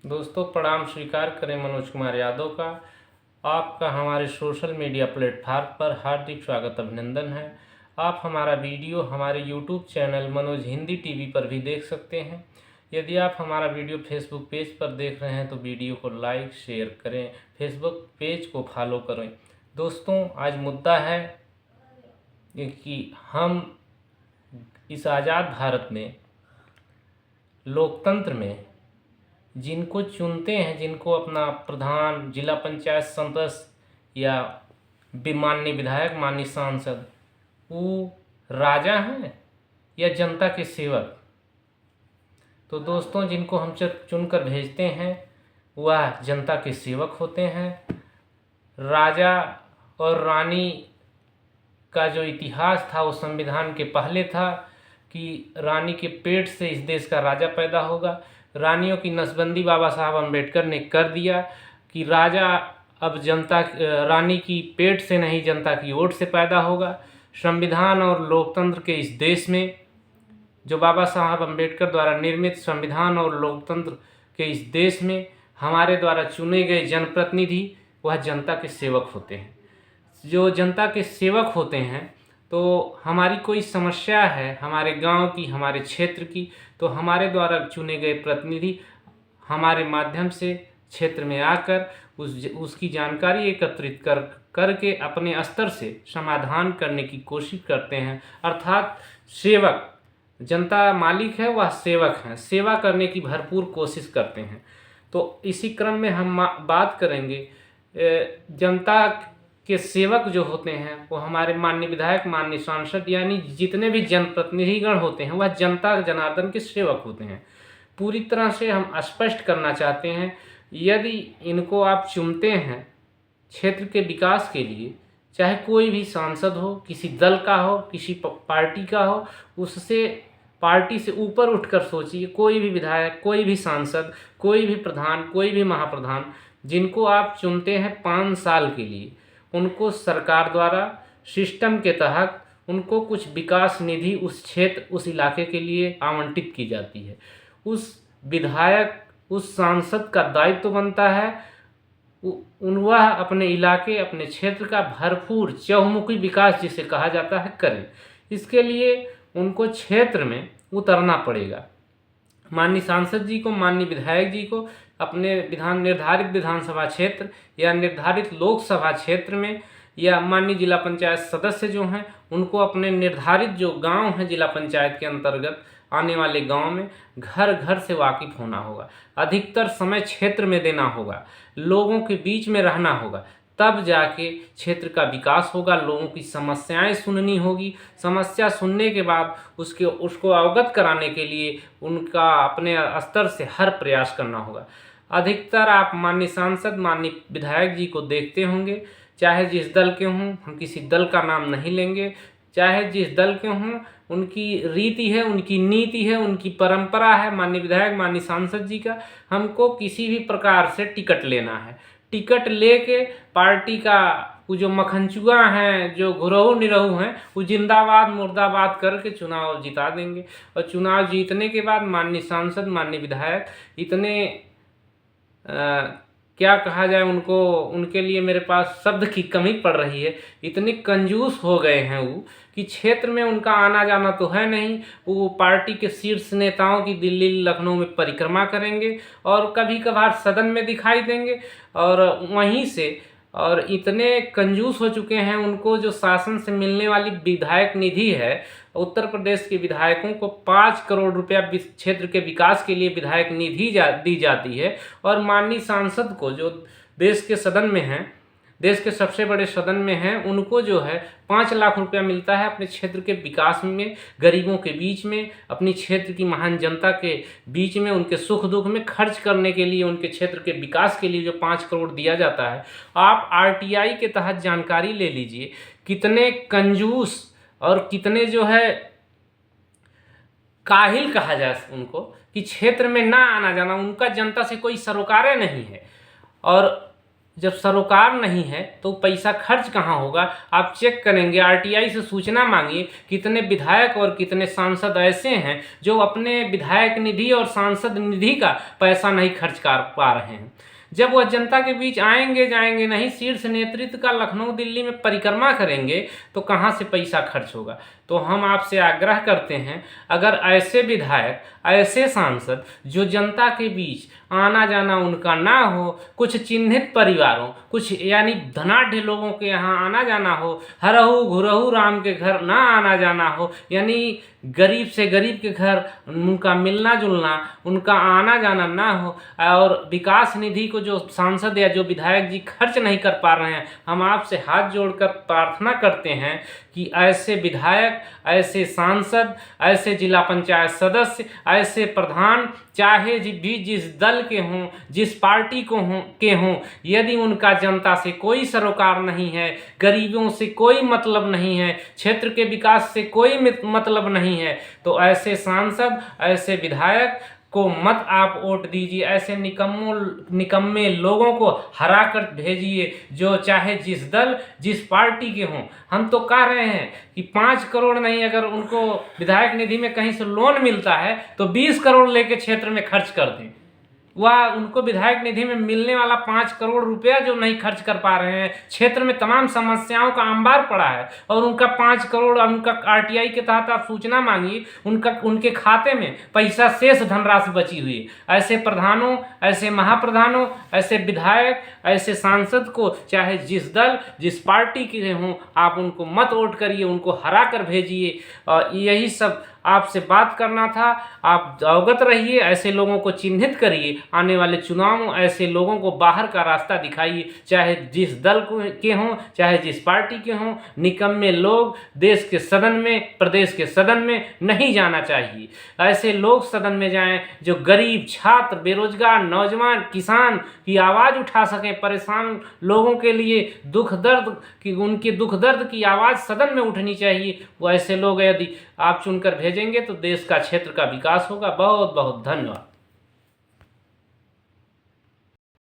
दोस्तों प्रणाम स्वीकार करें मनोज कुमार यादव का। आपका हमारे सोशल मीडिया प्लेटफार्म पर हार्दिक स्वागत अभिनंदन है। आप हमारा वीडियो हमारे YouTube channel Manoj Hindi TV पर भी देख सकते हैं। यदि आप हमारा वीडियो फेसबुक पेज पर देख रहे हैं तो वीडियो को लाइक शेयर करें, फेसबुक पेज को फॉलो करें। दोस्तों आज मुद्दा है कि हम इस आज़ाद भारत में लोकतंत्र में जिनको चुनते हैं, जिनको अपना प्रधान, जिला पंचायत सदस्य या माननीय विधायक, माननीय सांसद, वो राजा हैं या जनता के सेवक। तो दोस्तों जिनको हम चुनकर भेजते हैं वह जनता के सेवक होते हैं। राजा और रानी का जो इतिहास था वो संविधान के पहले था कि रानी के पेट से इस देश का राजा पैदा होगा। रानियों की नसबंदी बाबा साहब अम्बेडकर ने कर दिया कि राजा अब रानी की पेट से नहीं जनता की ओट से पैदा होगा। संविधान और लोकतंत्र के इस देश में जो बाबा साहब अम्बेडकर द्वारा निर्मित संविधान और लोकतंत्र के इस देश में हमारे द्वारा चुने गए जनप्रतिनिधि वह जनता के सेवक होते हैं। जो जनता के सेवक होते हैं तो हमारी कोई समस्या है हमारे गांव की, हमारे क्षेत्र की, तो हमारे द्वारा चुने गए प्रतिनिधि हमारे माध्यम से क्षेत्र में आकर उसकी जानकारी एकत्रित करके अपने स्तर से समाधान करने की कोशिश करते हैं। अर्थात सेवक, जनता मालिक है वह सेवक हैं, सेवा करने की भरपूर कोशिश करते हैं। तो इसी क्रम में हम बात करेंगे जनता के सेवक जो होते हैं वो हमारे माननीय विधायक, माननीय सांसद, यानी जितने भी जनप्रतिनिधिगण होते हैं वह जनता जनार्दन के सेवक होते हैं। पूरी तरह से हम स्पष्ट करना चाहते हैं, यदि इनको आप चुनते हैं क्षेत्र के विकास के लिए, चाहे कोई भी सांसद हो, किसी दल का हो, किसी पार्टी का हो, उससे पार्टी से ऊपर उठकर सोचिए। कोई भी विधायक, कोई भी सांसद, कोई भी प्रधान, कोई भी महाप्रधान, जिनको आप चुनते हैं 5 साल के लिए, उनको सरकार द्वारा सिस्टम के तहत उनको कुछ विकास निधि उस क्षेत्र, उस इलाके के लिए आवंटित की जाती है। उस विधायक, उस सांसद का दायित्व बनता है वह अपने इलाके, अपने क्षेत्र का भरपूर चहुमुखी विकास जिसे कहा जाता है करें। इसके लिए उनको क्षेत्र में उतरना पड़ेगा। माननीय सांसद जी को, माननीय विधायक जी को अपने निर्धारित विधानसभा क्षेत्र या निर्धारित लोकसभा क्षेत्र में, या माननीय जिला पंचायत सदस्य जो हैं उनको अपने निर्धारित जो गांव हैं जिला पंचायत के अंतर्गत आने वाले गांव में घर घर से वाकिफ होना होगा। अधिकतर समय क्षेत्र में देना होगा, लोगों के बीच में रहना होगा, तब जाके क्षेत्र का विकास होगा। लोगों की समस्याएं सुननी होगी, समस्या सुनने के बाद उसको अवगत कराने के लिए उनका अपने स्तर से हर प्रयास करना होगा। अधिकतर आप माननीय सांसद, माननीय विधायक जी को देखते होंगे, चाहे जिस दल के हों, हम किसी दल का नाम नहीं लेंगे, चाहे जिस दल के हों, उनकी रीति है, उनकी नीति है, उनकी परंपरा है। माननीय विधायक, माननीय सांसद जी का हमको किसी भी प्रकार से टिकट लेना है, टिकट लेके पार्टी का वो जो मखनचुआ हैं, जो घुरहु निरहु हैं, वो जिंदाबाद मुर्दाबाद करके चुनाव जिता देंगे। और चुनाव जीतने के बाद माननीय सांसद, माननीय विधायक इतने क्या कहा जाए उनको, उनके लिए मेरे पास शब्द की कमी पड़ रही है। इतने कंजूस हो गए हैं वो कि क्षेत्र में उनका आना जाना तो है नहीं। वो पार्टी के शीर्ष नेताओं की दिल्ली लखनऊ में परिक्रमा करेंगे और कभी कभार सदन में दिखाई देंगे, और वहीं से और इतने कंजूस हो चुके हैं, उनको जो शासन से मिलने वाली विधायक निधि है, उत्तर प्रदेश के विधायकों को 5 करोड़ रुपया क्षेत्र के विकास के लिए विधायक निधि दी जाती है, और माननीय सांसद को जो देश के सदन में हैं, देश के सबसे बड़े सदन में हैं, उनको जो है 5 लाख रुपया मिलता है अपने क्षेत्र के विकास में, गरीबों के बीच में, अपनी क्षेत्र की महान जनता के बीच में, उनके सुख दुख में खर्च करने के लिए, उनके क्षेत्र के विकास के लिए जो 5 करोड़ दिया जाता है। आप RTI के तहत जानकारी ले लीजिए, कितने कंजूस और कितने जो है काहिल कहा जाए उनको, कि क्षेत्र में ना आना जाना, उनका जनता से कोई सरोकारें नहीं है। और जब सरोकार नहीं है तो पैसा खर्च कहाँ होगा? आप चेक करेंगे, आरटीआई से सूचना मांगिए कितने विधायक और कितने सांसद ऐसे हैं जो अपने विधायक निधि और सांसद निधि का पैसा नहीं खर्च कर पा रहे हैं। जब वह जनता के बीच आएंगे जाएंगे नहीं, शीर्ष नेतृत्व का लखनऊ दिल्ली में परिक्रमा करेंगे तो कहाँ से पैसा खर्च होगा? तो हम आपसे आग्रह करते हैं, अगर ऐसे विधायक, ऐसे सांसद जो जनता के बीच आना जाना उनका ना हो, कुछ चिन्हित परिवारों, कुछ यानी धनाढ़ लोगों के यहाँ आना जाना हो, हरहु घुरहु राम के घर ना आना जाना हो, यानी गरीब से गरीब के घर उनका मिलना जुलना, उनका आना जाना ना हो, और विकास निधि को जो सांसद या जो विधायक जी खर्च नहीं कर पा रहे हैं, हम आपसे हाथ जोड़कर प्रार्थना करते हैं कि ऐसे विधायक, ऐसे सांसद, ऐसे जिला पंचायत सदस्य, ऐसे प्रधान, चाहे भी जिस दल के हों, जिस पार्टी के हों, यदि उनका जनता से कोई सरोकार नहीं है, गरीबों से कोई मतलब नहीं है, क्षेत्र के विकास से कोई मतलब नहीं है, तो ऐसे सांसद, ऐसे विधायक को मत आप वोट दीजिए। ऐसे निकम्मे लोगों को हरा कर भेजिए, जो चाहे जिस दल, जिस पार्टी के हों। हम तो कह रहे हैं कि 5 करोड़ नहीं, अगर उनको विधायक निधि में कहीं से लोन मिलता है तो 20 करोड़ लेके क्षेत्र में खर्च कर दें। वह उनको विधायक निधि में मिलने वाला 5 करोड़ रुपया जो नहीं खर्च कर पा रहे हैं, क्षेत्र में तमाम समस्याओं का अंबार पड़ा है, और उनका 5 करोड़, उनका आरटीआई के तहत आप सूचना मांगिए, उनके खाते में पैसा शेष धनराशि बची हुई है। ऐसे प्रधानों, ऐसे महाप्रधानों, ऐसे विधायक, ऐसे सांसद को चाहे जिस दल, जिस पार्टी के हों, आप उनको मत वोट करिए, उनको हरा कर भेजिए। और यही सब आपसे बात करना था। आप अवगत रहिए, ऐसे लोगों को चिन्हित करिए, आने वाले चुनाव में ऐसे लोगों को बाहर का रास्ता दिखाइए, चाहे जिस दल के हों, चाहे जिस पार्टी के हों। निकम्मे लोग देश के सदन में, प्रदेश के सदन में नहीं जाना चाहिए। ऐसे लोग सदन में जाएं जो गरीब, छात्र, बेरोजगार, नौजवान, किसान की आवाज़ उठा सकें, परेशान लोगों के लिए दुख दर्द की, उनके दुख दर्द की आवाज़ सदन में उठनी चाहिए। वो ऐसे लोग यदि आप चुनकर भेजेंगे तो देश का, क्षेत्र का विकास होगा। बहुत बहुत धन्यवाद।